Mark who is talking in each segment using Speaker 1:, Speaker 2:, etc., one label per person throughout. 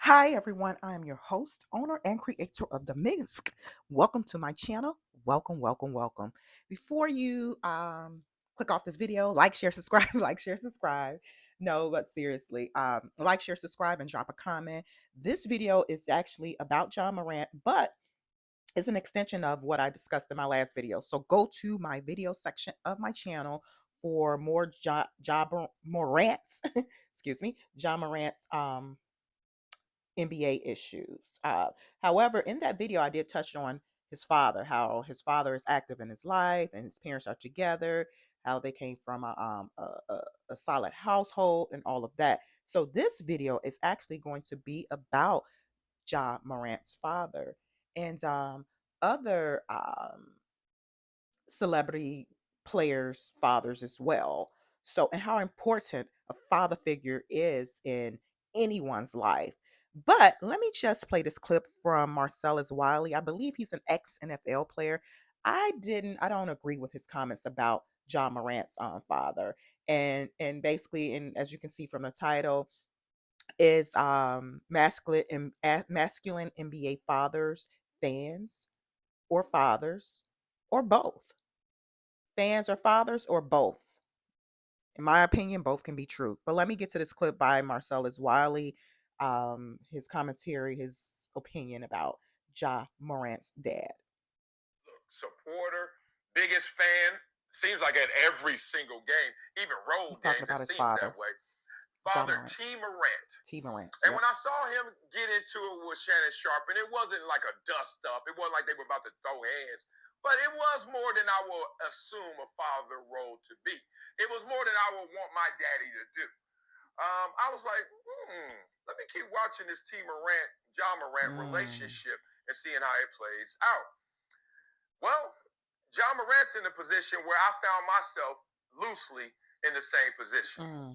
Speaker 1: Hi everyone, I am your host, owner, and creator of the Minsk. Welcome to my channel. Welcome, welcome, welcome. Before you click off this video, like, share, subscribe, like, share, subscribe. No, but seriously, like, share, subscribe, and drop a comment. This video is actually about John Morant, but it's an extension of what I discussed in my last video. So go to my video section of my channel for more John Morant's, excuse me, John Morant's NBA issues. However, in that video, I did touch on his father, how his father is active in his life and his parents are together, how they came from a solid household and all of that. So this video is actually going to be about Ja Morant's father and other celebrity players' fathers as well. So, and how important a father figure is in anyone's life. But let me just play this clip from Marcellus Wiley. I believe he's an ex NFL player. I don't agree with his comments about John Morant's father. And basically, and as you can see from the title, is masculine NBA fathers, fans, or fathers, or both fans or fathers or both. In my opinion, both can be true. But let me get to this clip by Marcellus Wiley, his commentary, his opinion about Ja Morant's dad.
Speaker 2: Supporter, biggest fan. Seems like at every single game, even
Speaker 1: He's
Speaker 2: road
Speaker 1: talking
Speaker 2: games,
Speaker 1: about
Speaker 2: it
Speaker 1: his
Speaker 2: seems that
Speaker 1: father,
Speaker 2: way.
Speaker 1: Ja
Speaker 2: Father
Speaker 1: Morant.
Speaker 2: T. Morant.
Speaker 1: T. Morant.
Speaker 2: And
Speaker 1: Yep.
Speaker 2: when I saw him get into it with Shannon Sharp, and it wasn't like a dust up, it wasn't like they were about to throw hands, but it was more than I would assume a father role to be. It was more than I would want my daddy to do. I was like, let me keep watching this T. Morant, John Morant
Speaker 1: Mm,
Speaker 2: relationship and seeing how it plays out. Well, John Morant's in a position where I found myself loosely in the same position.
Speaker 1: mm.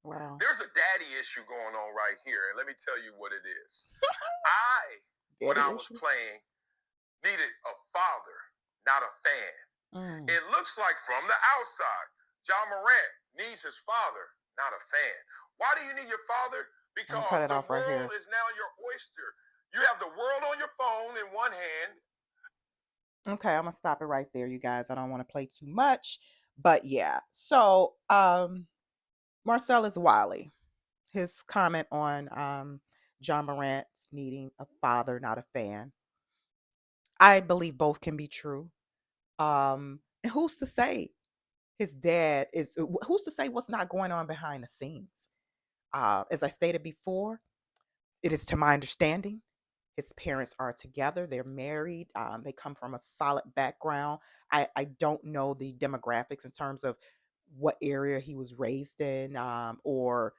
Speaker 1: Wow.
Speaker 2: There's a daddy issue going on right here, and let me tell you what it is. I, when
Speaker 1: Daddy
Speaker 2: I was
Speaker 1: issue.
Speaker 2: playing, needed a father, not a fan.
Speaker 1: Mm.
Speaker 2: It looks like from the outside, John Morant needs his father, not a fan. Why do you need your father?
Speaker 1: I'm gonna cut
Speaker 2: Because
Speaker 1: it
Speaker 2: the
Speaker 1: off right
Speaker 2: world
Speaker 1: here.
Speaker 2: is now your oyster. You have the world on your phone in one hand.
Speaker 1: Okay, I'm gonna stop it right there, you guys. I don't want to play too much, but yeah. So, Marcellus Wiley, his comment on John Morant needing a father, not a fan. I believe both can be true. And who's to say his dad is? Who's to say what's not going on behind the scenes? As I stated before, it is to my understanding his parents are together. They're married. They come from a solid background. I don't know the demographics in terms of what area he was raised in, or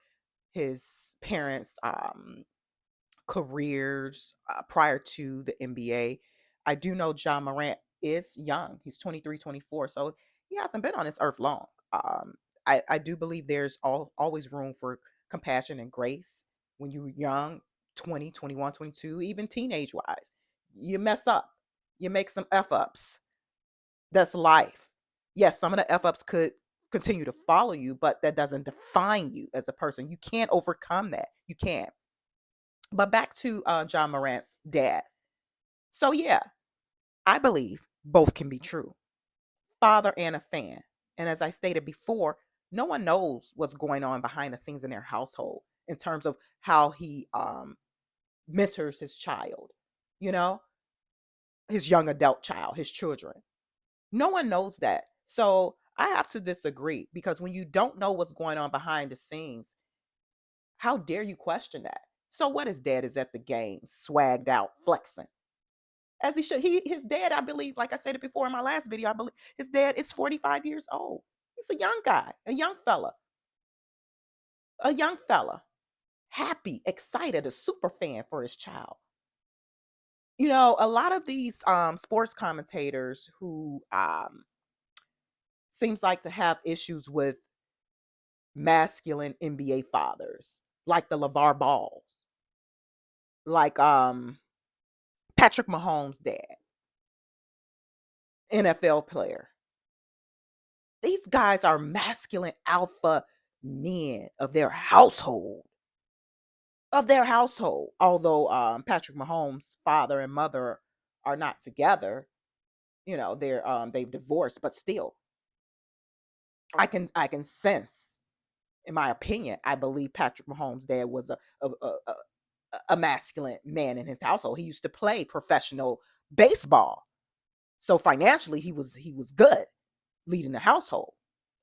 Speaker 1: his parents' careers prior to the NBA. I do know John Morant is young. He's 23, 24. So he hasn't been on this earth long. I do believe there's always room for compassion and grace when you're young, 20, 21, 22, even teenage wise. You mess up, you make some F ups. That's life. Yes, some of the F ups could continue to follow you, but that doesn't define you as a person. You can't overcome that. You can't. But back to John Morant's dad. So yeah, I believe both can be true. Father and a fan. And as I stated before, no one knows what's going on behind the scenes in their household in terms of how he mentors his child, you know, his young adult child, his children. No one knows that. So I have to disagree because when you don't know what's going on behind the scenes, how dare you question that? So what his dad is at the game, swagged out, flexing. As he should. His dad, I believe, like I said it before in my last video, I believe his dad is 45 years old. He's a young guy, a young fella, happy, excited, a super fan for his child. You know, a lot of these sports commentators who seems like to have issues with masculine NBA fathers, like the LeVar Balls, like Patrick Mahomes' dad, NFL player. These guys are masculine alpha men of their household. of their household. Although Patrick Mahomes' father and mother are not together, they've divorced, but still, I can sense, in my opinion, I believe Patrick Mahomes' dad was a masculine man in his household. He used to play professional baseball, so financially he was good leading the household.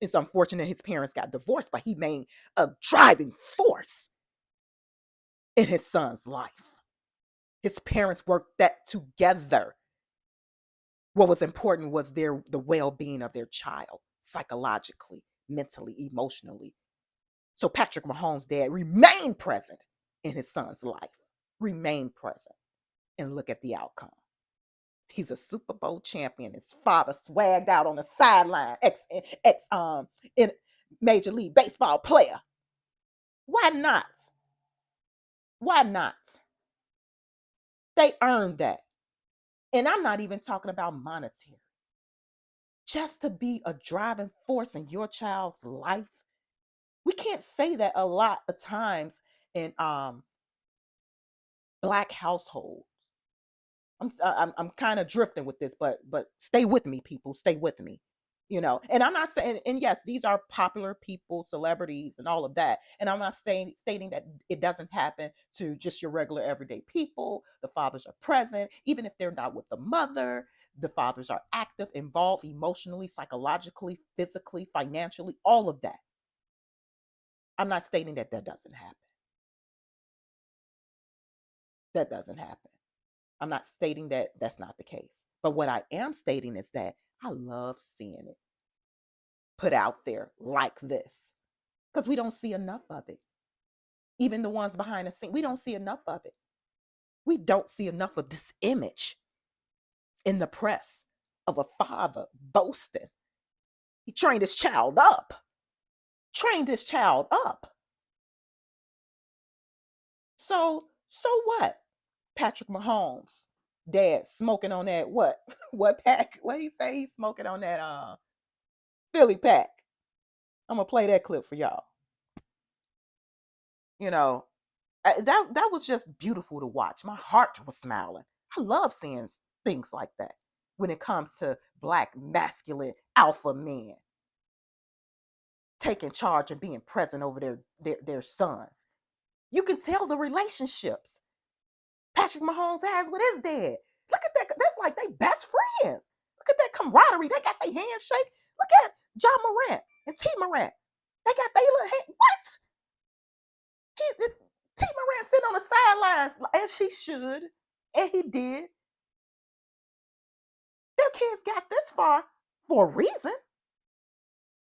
Speaker 1: It's unfortunate his parents got divorced, but he made a driving force in his son's life. His parents worked that together. What was important was the well-being of their child, psychologically, mentally, emotionally. So Patrick Mahomes' dad remained present in his son's life. Remained present. And look at the outcome. He's a Super Bowl champion. His father swagged out on the sideline, ex in Major League Baseball player. Why not? Why not? They earned that. And I'm not even talking about monetary. Just to be a driving force in your child's life. We can't say that a lot of times in black households. I'm kind of drifting with this, but stay with me, people. Stay with me. And I'm not saying, and yes, these are popular people, celebrities, and all of that. And I'm not stating that it doesn't happen to just your regular everyday people. The fathers are present, even if they're not with the mother. The fathers are active, involved emotionally, psychologically, physically, financially, all of that. I'm not stating that that doesn't happen. That doesn't happen. I'm not stating that that's not the case. But what I am stating is that I love seeing it put out there like this because we don't see enough of it. Even the ones behind the scene, we don't see enough of it. We don't see enough of this image in the press of a father boasting. He trained his child up, trained his child up. So what? Patrick Mahomes, dad smoking on that what? What pack? What he say? He's smoking on that Philly pack. I'm gonna play that clip for y'all. You know, that was just beautiful to watch. My heart was smiling. I love seeing things like that when it comes to black masculine alpha men taking charge and being present over their sons. You can tell the relationships Patrick Mahomes has with his dad. Look at that. That's like they best friends. Look at that camaraderie. They got their handshake. Look at John Morant and T Morant. They got their little hand. What? T Morant sitting on the sidelines as she should, and he did. Their kids got this far for a reason.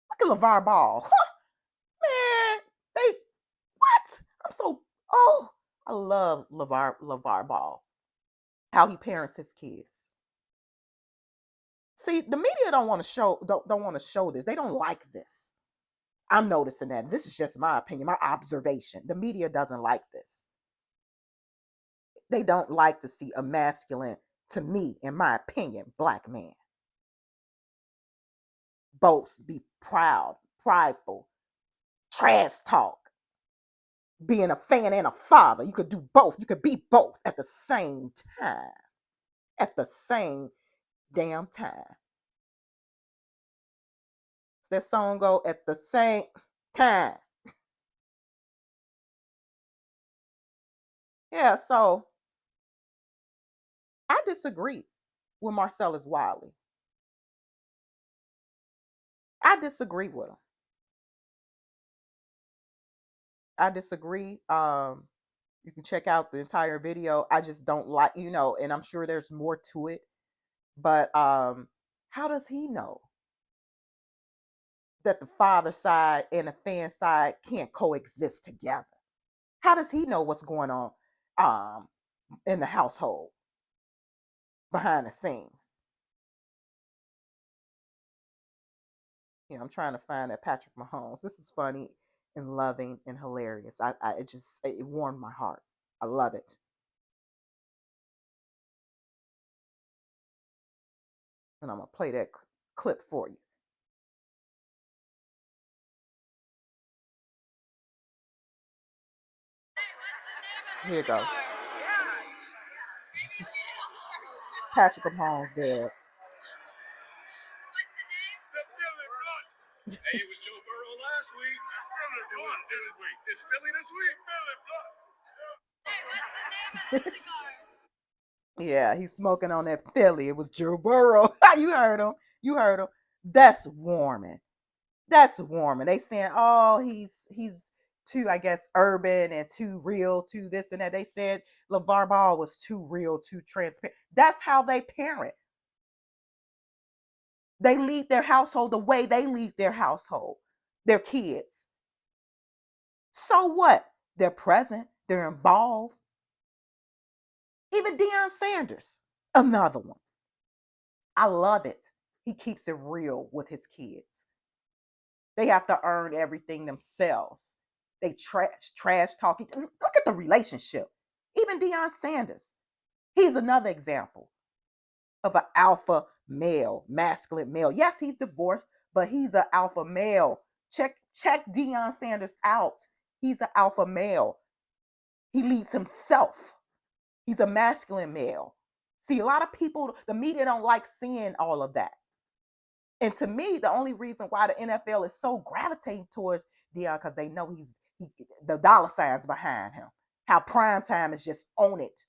Speaker 1: Look at LeVar Ball. Man, they what? I'm so oh, I love LeVar Ball. How he parents his kids. See, the media don't want to show this. They don't like this. I'm noticing that. This is just my opinion, my observation. The media doesn't like this. They don't like to see a masculine, to me, in my opinion, black man boast, be proud, prideful, trash talk, being a fan and a father. You could do both. You could be both at the same time. At the same damn time. Does that song go at the same time? Yeah, so I disagree with Marcellus Wiley. I disagree with him. I disagree. You can check out the entire video. I just don't like, and I'm sure there's more to it. But how does he know that the father side and the fan side can't coexist together? How does he know what's going on um, in the household behind the scenes? I'm trying to find that Patrick Mahomes. This is funny and loving and hilarious. It warmed my heart. I love it. And I'm gonna play that clip for you. Here it goes. Patrick Mahomes dead.
Speaker 2: Hey, it was Joe Burrow last week. Philly won this week. This Philly this week. Philly Blunt.
Speaker 1: Yeah, he's smoking on that Philly. It was Joe Burrow. You heard him. You heard him. That's warming. That's warming. They saying, oh, he's too, I guess, urban and too real, too this and that. They said LeVar Ball was too real, too transparent. That's how they parent. They lead their household the way they lead their household, their kids. So what? They're present. They're involved. Even Deion Sanders, another one. I love it. He keeps it real with his kids. They have to earn everything themselves. They trash talking. Look at the relationship. Even Deion Sanders, he's another example of an alpha male, masculine male. Yes, he's divorced, but he's an alpha male. Check Deion Sanders out. He's an alpha male. He leads himself. He's a masculine male. See, a lot of people, the media don't like seeing all of that. And to me, the only reason why the NFL is so gravitating towards Deion because they know the dollar signs behind him. How prime time is just on it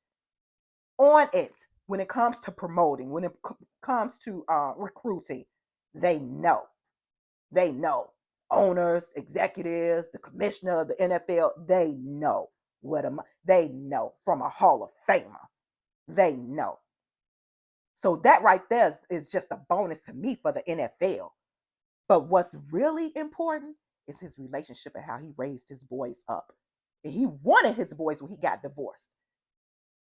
Speaker 1: when it comes to promoting, when it comes to recruiting. They know. Owners, executives, the commissioner of the NFL, they know they know from a Hall of Famer. They know. So that right there is just a bonus to me for the NFL. But what's really important is his relationship and how he raised his boys up. And he wanted his boys when he got divorced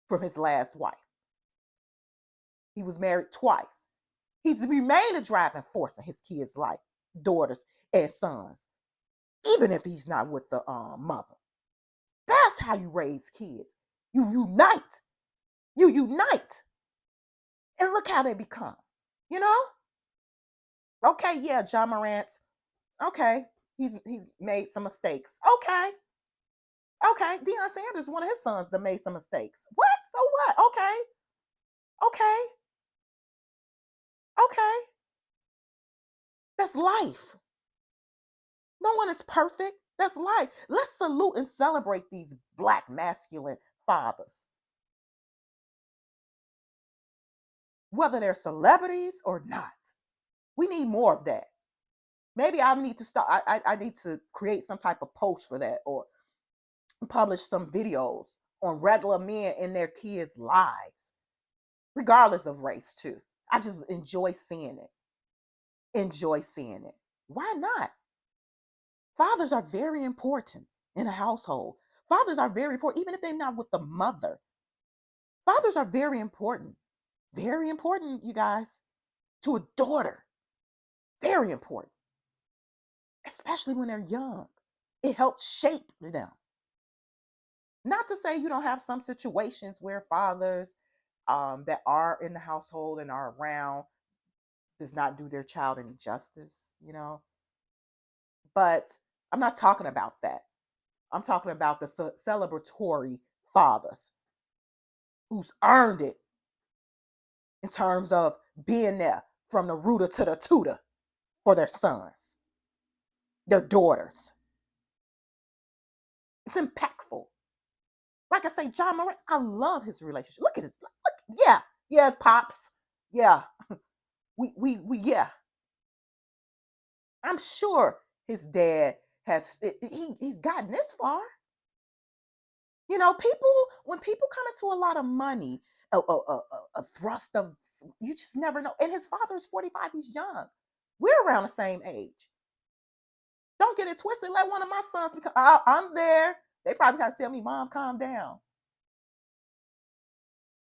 Speaker 1: from his last wife. He was married twice. He's remained a driving force in his kids' life, daughters and sons, even if he's not with the mother. That's how you raise kids. You unite. You unite. And look how they become. You know? Okay, yeah, John Morant. Okay, he's made some mistakes. Okay. Okay, Deion Sanders, one of his sons, that made some mistakes. What? So what? Okay. Okay. Okay. That's life. No one is perfect. That's life. Let's salute and celebrate these black masculine fathers, whether they're celebrities or not. We need more of that. Maybe I need to start. I need to create some type of post for that or publish some videos on regular men in their kids' lives, regardless of race, too. I just enjoy seeing it. Enjoy seeing it. Why not? Fathers are very important in a household. Fathers are very important, even if they're not with the mother. Fathers are very important. Very important, you guys, to a daughter. Very important, especially when they're young. It helps shape them. Not to say you don't have some situations where fathers that are in the household and are around does not do their child any justice, But I'm not talking about that. I'm talking about the celebratory fathers who's earned it in terms of being there from the rooter to the tutor for their sons, their daughters. It's impactful. Like I say, John Morant, I love his relationship. Look at this. Look, yeah, pops. Yeah, yeah. I'm sure his dad he's gotten this far. People when people come into a lot of money, a thrust of you just never know. And his father is 45; he's young. We're around the same age. Don't get it twisted. Let one of my sons become. I'm there. They probably have to tell me, "Mom, calm down."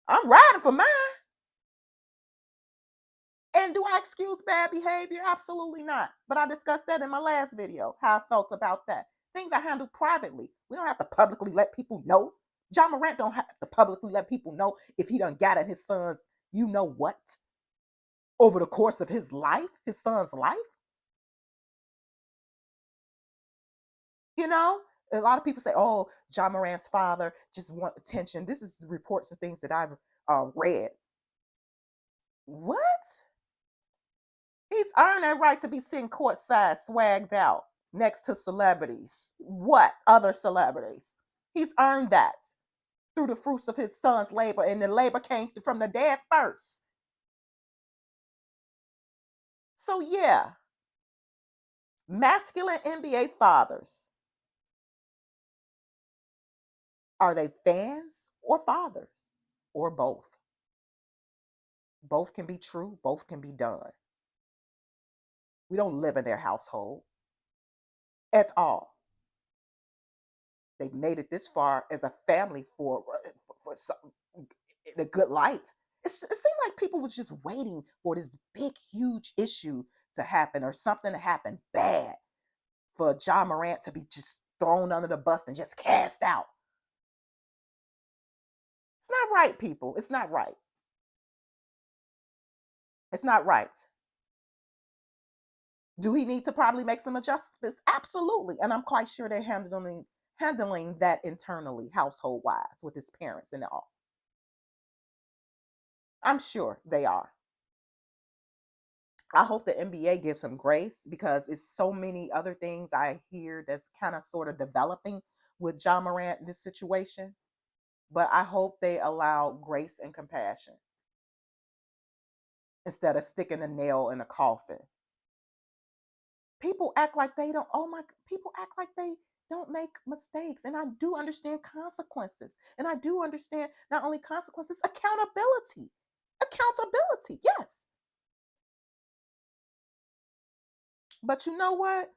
Speaker 1: I'm riding for mine. And do I excuse bad behavior? Absolutely not. But I discussed that in my last video, how I felt about that. Things are handled privately. We don't have to publicly let people know. John Morant don't have to publicly let people know if he done got at his son's you know what over the course of his life, his son's life. A lot of people say, "Oh, John Morant's father just want attention." This is reports of things that I've read. What? He's earned that right to be sitting courtside, swagged out next to celebrities. What other celebrities? He's earned that through the fruits of his son's labor, and the labor came from the dad first. So yeah, masculine NBA fathers, are they fans or fathers or both? Both can be true, both can be done. We don't live in their household at all. They've made it this far as a family for some, in a good light. It seemed like people was just waiting for this big, huge issue to happen or something to happen bad for John Morant to be just thrown under the bus and just cast out. It's not right, people. It's not right. It's not right. Do he need to probably make some adjustments? Absolutely. And I'm quite sure they're handling that internally, household wise, with his parents and all. I'm sure they are. I hope the NBA gives him grace because it's so many other things I hear that's kind of sort of developing with John Morant in this situation. But I hope they allow grace and compassion instead of sticking a nail in a coffin. People act like they don't, oh my, people act like they don't make mistakes. And I do understand consequences. And I do understand not only consequences, accountability. Accountability, yes. But you know what?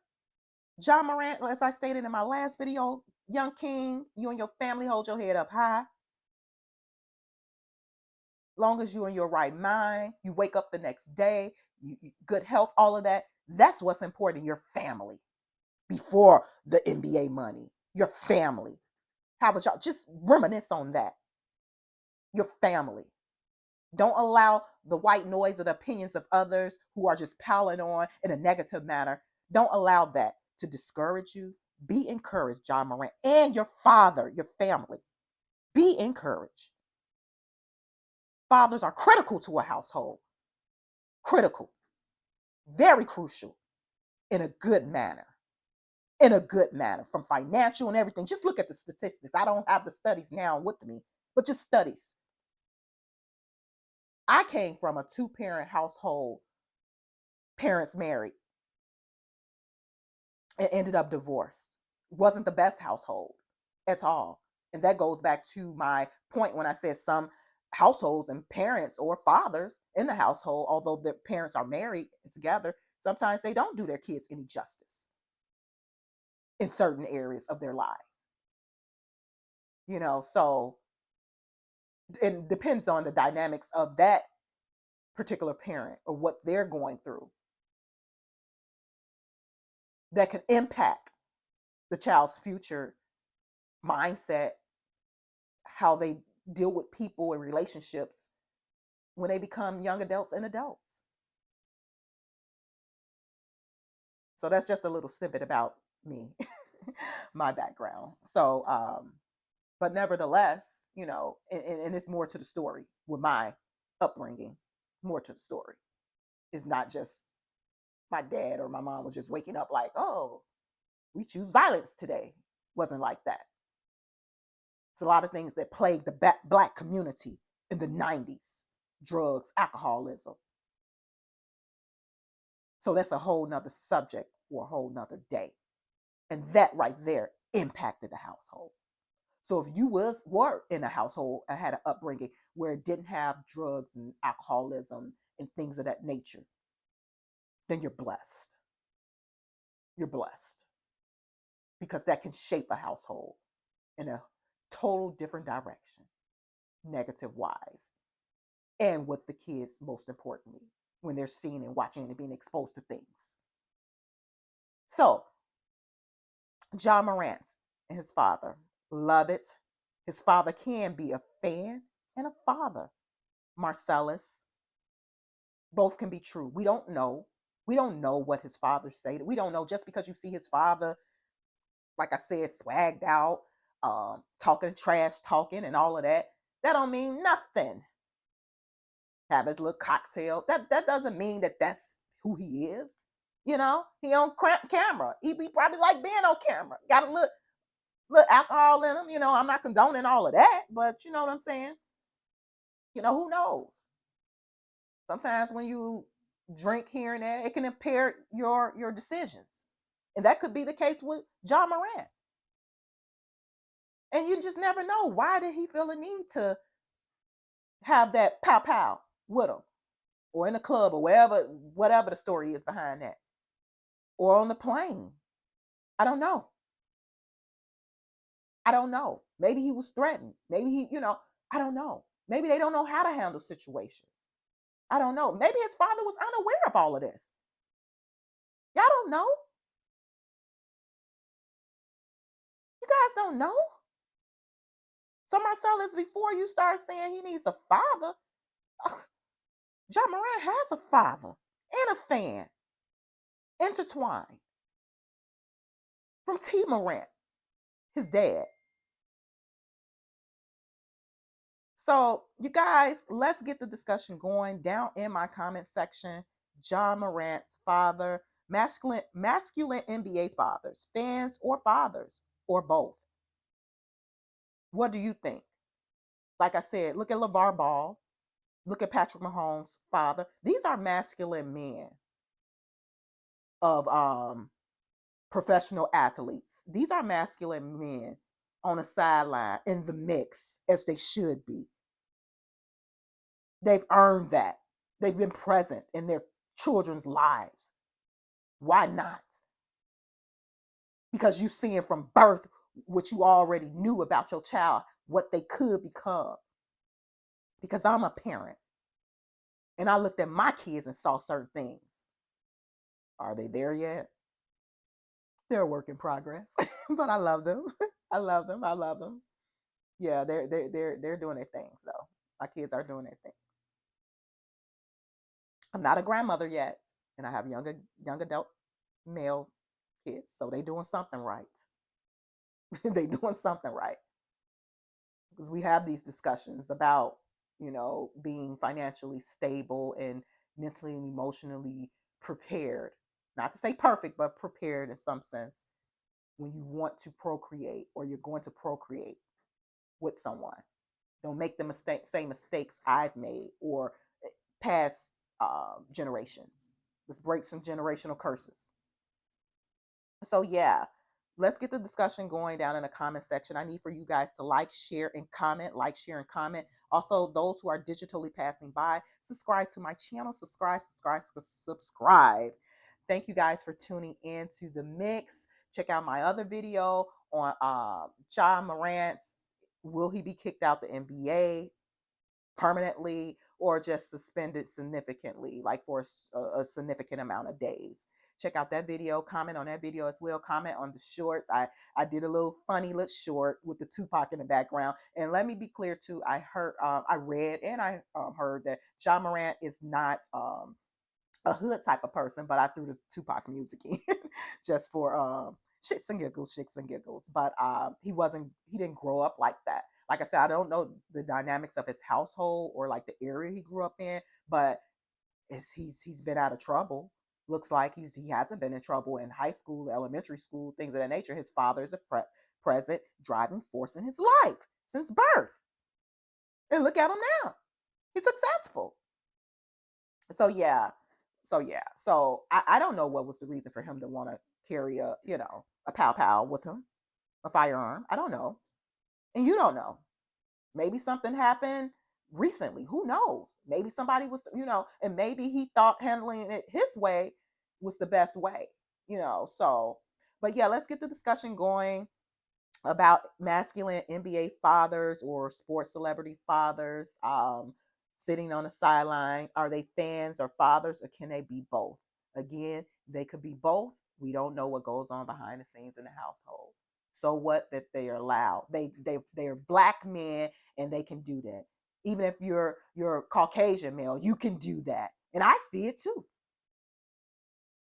Speaker 1: John Morant, as I stated in my last video, young king, you and your family hold your head up high. Long as you're in your right mind, you wake up the next day, good health, all of that. That's what's important. Your family before the NBA money. Your family. How about y'all just reminisce on that? Your family. Don't allow the white noise of the opinions of others who are just piling on in a negative manner. Don't allow that to discourage you. Be encouraged, John Morant, and your father, your family. Be encouraged. Fathers are critical to a household. Critical. Very crucial in a good manner. In a good manner, from financial and everything. Just look at the statistics. I don't have the studies now with me, but just studies. I came from a two-parent household, parents married, and ended up divorced. Wasn't the best household at all. And that goes back to my point when I said some households and parents or fathers in the household, although their parents are married and together, sometimes they don't do their kids any justice in certain areas of their lives. So it depends on the dynamics of that particular parent or what they're going through that can impact the child's future mindset, how they deal with people and relationships when they become young adults and adults. So that's just a little snippet about me, my background. So, but nevertheless, and it's more to the story with my upbringing, more to the story. It's not just my dad or my mom was just waking up like, oh, we choose violence today. Wasn't like that. It's a lot of things that plagued the Black community in the 90s: drugs, alcoholism. So that's a whole nother subject for a whole nother day. And that right there impacted the household. So if you were in a household and had an upbringing where it didn't have drugs and alcoholism and things of that nature, then you're blessed. You're blessed because that can shape a household in a total different direction, negative wise, and with the kids, most importantly, when they're seeing and watching and being exposed to things. So, John Morant and his father, love it. His father can be a fan and a father. Marcellus, both can be true. We don't know. We don't know what his father stated. We don't know just because you see his father like I said, swagged out, talking trash, talking, and all of that. That don't mean nothing. Have his little cocktail. That doesn't mean that that's who he is. You know, he on camera. He be probably like being on camera. Got a little alcohol in him. You know, I'm not condoning all of that, but you know what I'm saying. You know, who knows? Sometimes when you drink here and there, it can impair your decisions, and that could be the case with John Morant. And you just never know. Why did he feel a need to have that pow pow with him, or in the club, or wherever, whatever the story is behind that, or on the plane? I don't know. I don't know. Maybe he was threatened. Maybe I don't know. Maybe they don't know how to handle situations. I don't know. Maybe his father was unaware of all of this. Y'all don't know. You guys don't know. So Marcellus, before you start saying he needs a father, John Moran has a father and a fan intertwined from T. Morant, his dad. So, you guys, let's get the discussion going down in my comment section. John Morant's father, masculine NBA fathers, fans or fathers, or both. What do you think? Like I said, look at LeVar Ball, look at Patrick Mahomes' father. These are masculine men of professional athletes. These are masculine men on a sideline in the mix, as they should be. They've earned that. They've been present in their children's lives. Why not? Because you seeing from birth what you already knew about your child, what they could become. Because I'm a parent and I looked at my kids and saw certain things. Are they there yet? They're a work in progress, but I love them. I love them. I love them. Yeah, they're doing their things though. My kids are doing their thing. I'm not a grandmother yet, and I have young adult male kids, so they doing something right. They doing something right, because we have these discussions about being financially stable and mentally and emotionally prepared. Not to say perfect, but prepared in some sense when you want to procreate or you're going to procreate with someone. Don't make the same mistakes I've made or past generations. Let's break some generational curses. So yeah, let's get the discussion going down in the comment section. I need for you guys to like, share, and comment. Like, share, and comment. Also, those who are digitally passing by, subscribe to my channel. Subscribe. Thank you guys for tuning in to the mix. Check out my other video on John Morant's. Will he be kicked out the NBA permanently or just suspended significantly, like for a significant amount of days? Check out that video. Comment on that video as well. Comment on the shorts. I did a little funny little short with the Tupac in the background. And let me be clear too. I read and I heard that John Morant is not a hood type of person, but I threw the Tupac music in just for shits and giggles. But he didn't grow up like that. Like I said, I don't know the dynamics of his household or like the area he grew up in, but he's been out of trouble. Looks like he hasn't been in trouble in high school, elementary school, things of that nature. His father is a present driving force in his life since birth, and look at him now. He's successful. So yeah, so I don't know what was the reason for him to want to carry a pow pow with him, a firearm. I don't know, and you don't know. Maybe something happened recently. Who knows? Maybe somebody was, and maybe he thought handling it his way was the best way. So, but yeah, let's get the discussion going about masculine NBA fathers or sports celebrity fathers sitting on the sideline. Are they fans or fathers, or can they be both? Again, they could be both. We don't know what goes on behind the scenes in the household. So what that they are allowed? They're black men and they can do that. Even if you're Caucasian male, you can do that, and I see it too.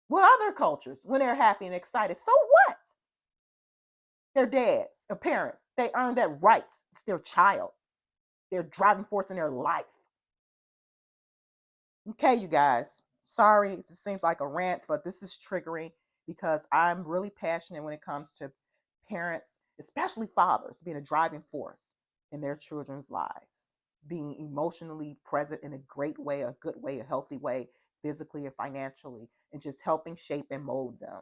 Speaker 1: With other cultures, when they're happy and excited, so what? Their dads, their parents, they earn that rights. It's their child, their driving force in their life. Okay, you guys. Sorry, this seems like a rant, but this is triggering because I'm really passionate when it comes to parents, especially fathers, being a driving force in their children's lives, being emotionally present in a great way, a good way, a healthy way, physically and financially, and just helping shape and mold them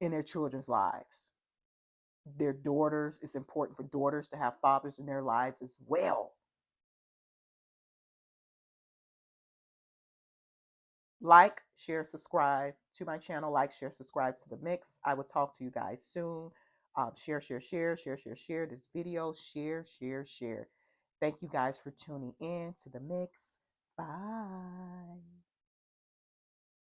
Speaker 1: in their children's lives. Their daughters, it's important for daughters to have fathers in their lives as well. Like, share, subscribe to my channel. Like, share, subscribe to the mix. I will talk to you guys soon. Share this video. Share. Thank you guys for tuning in to the mix. Bye.